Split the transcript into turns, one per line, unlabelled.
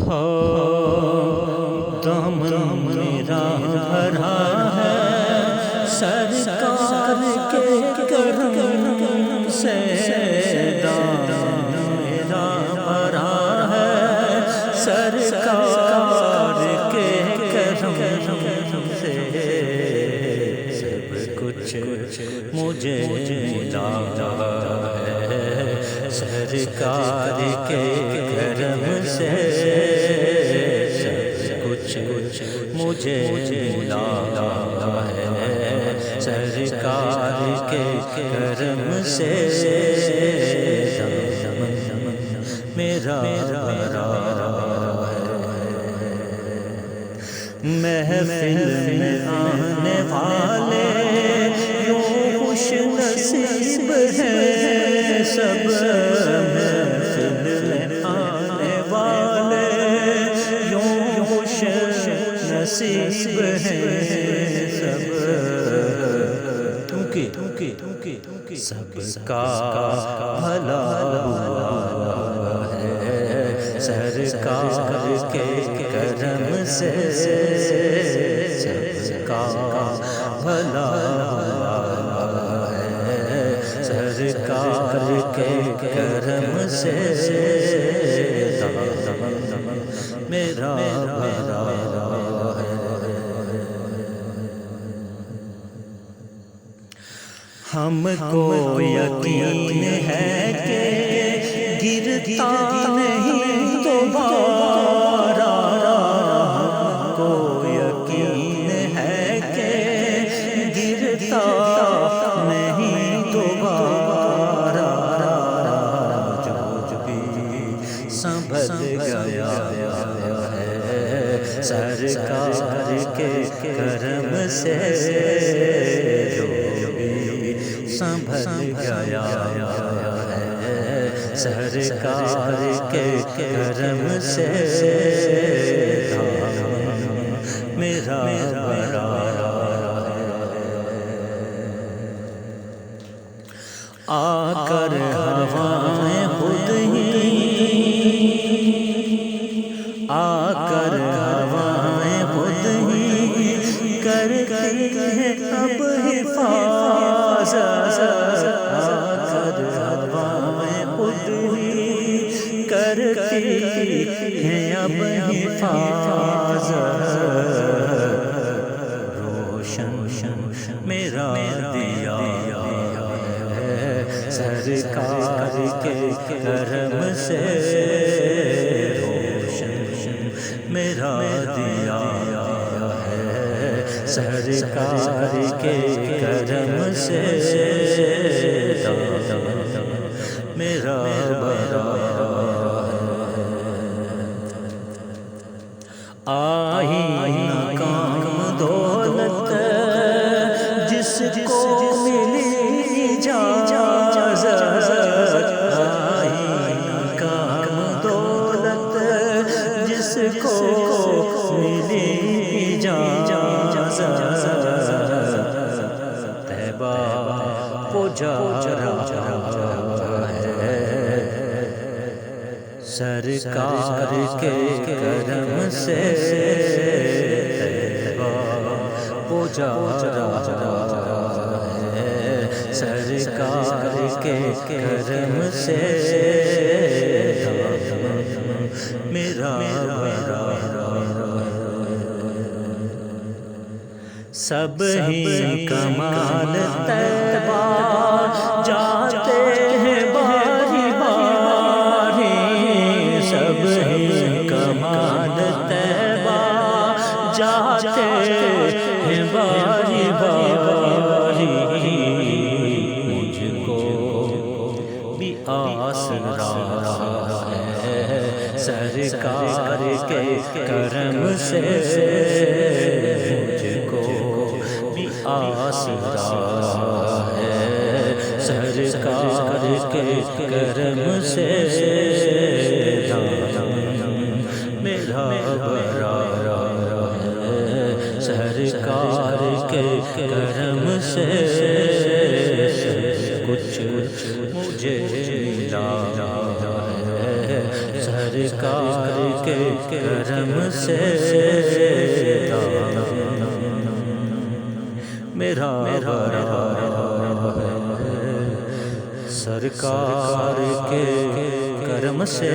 ہو دامن میرا بھرا ہے سرکار کے کرم سے، دامن میرا بھرا ہے سرکار کے کرم سے، سب کچھ مجھے ملا ہے سرکار کے کرم سے، سب کچھ مجھے ملا ہے سرکار کے کرم سے، میرا بھرا ہے۔ محفل میں آنے والے یوں خوش نصیب ہیں سب، محفل میں آنے والے یوں خوش نصیب ہیں سب، کیونکہ سب کا بھلا ہوا ہے سرکار کے کرم سے، سب کا بھلا ہوا ہے سرکار کے کرم سے، میرا بھلا ہے۔ ہم کو یقین ہے کہ گرتا نہیں دوبارہ، ہم کو یقین ہے کہ گرتا نہیں دوبارہ، جو بھی سنبھل گیا ہے سرکار کے کرم سے، سنبھل گیا ہے سرکار کے کرم سے، میرا بھرا ہے۔ آ کر ہوائیں خود ہی، آ کر ہوائیں خود ہی کرتی ہے اب حفاظت، آ کر ہوائیں خود ہی کرتی ہیں اب حفاظت، روشن میرا دیا ہے سرکار کے کرم سے، روشن میرا دیا ہے سرکار کے کرم سے، میرا بھرا ہے۔ آئی نہ کام دولت جس کو ملی اجازت، آئی نہ کام دولت جس کو ملی اجازت، طیبہ پجارا ہے سرکار کے کرم سے، طیبہ پجارا ہے سرکار کے کرم سے، میرا بھرا ہے۔ سب ہی کمال طیبہ جاتے ہیں باری باری، سب ہی کمال طیبہ جاتے ہیں باری باری، مجھ کو بھی آسرا ہے سرکار کے کرم سے، مجھ کو بھی آسرا ہے سرکار کے کرم سے، میرا بھرا ہے سرکار کے کرم سے، کچھ مجھے ملا ہے سرکار سرکار کے کرم سے میرا سرکار کے کرم سے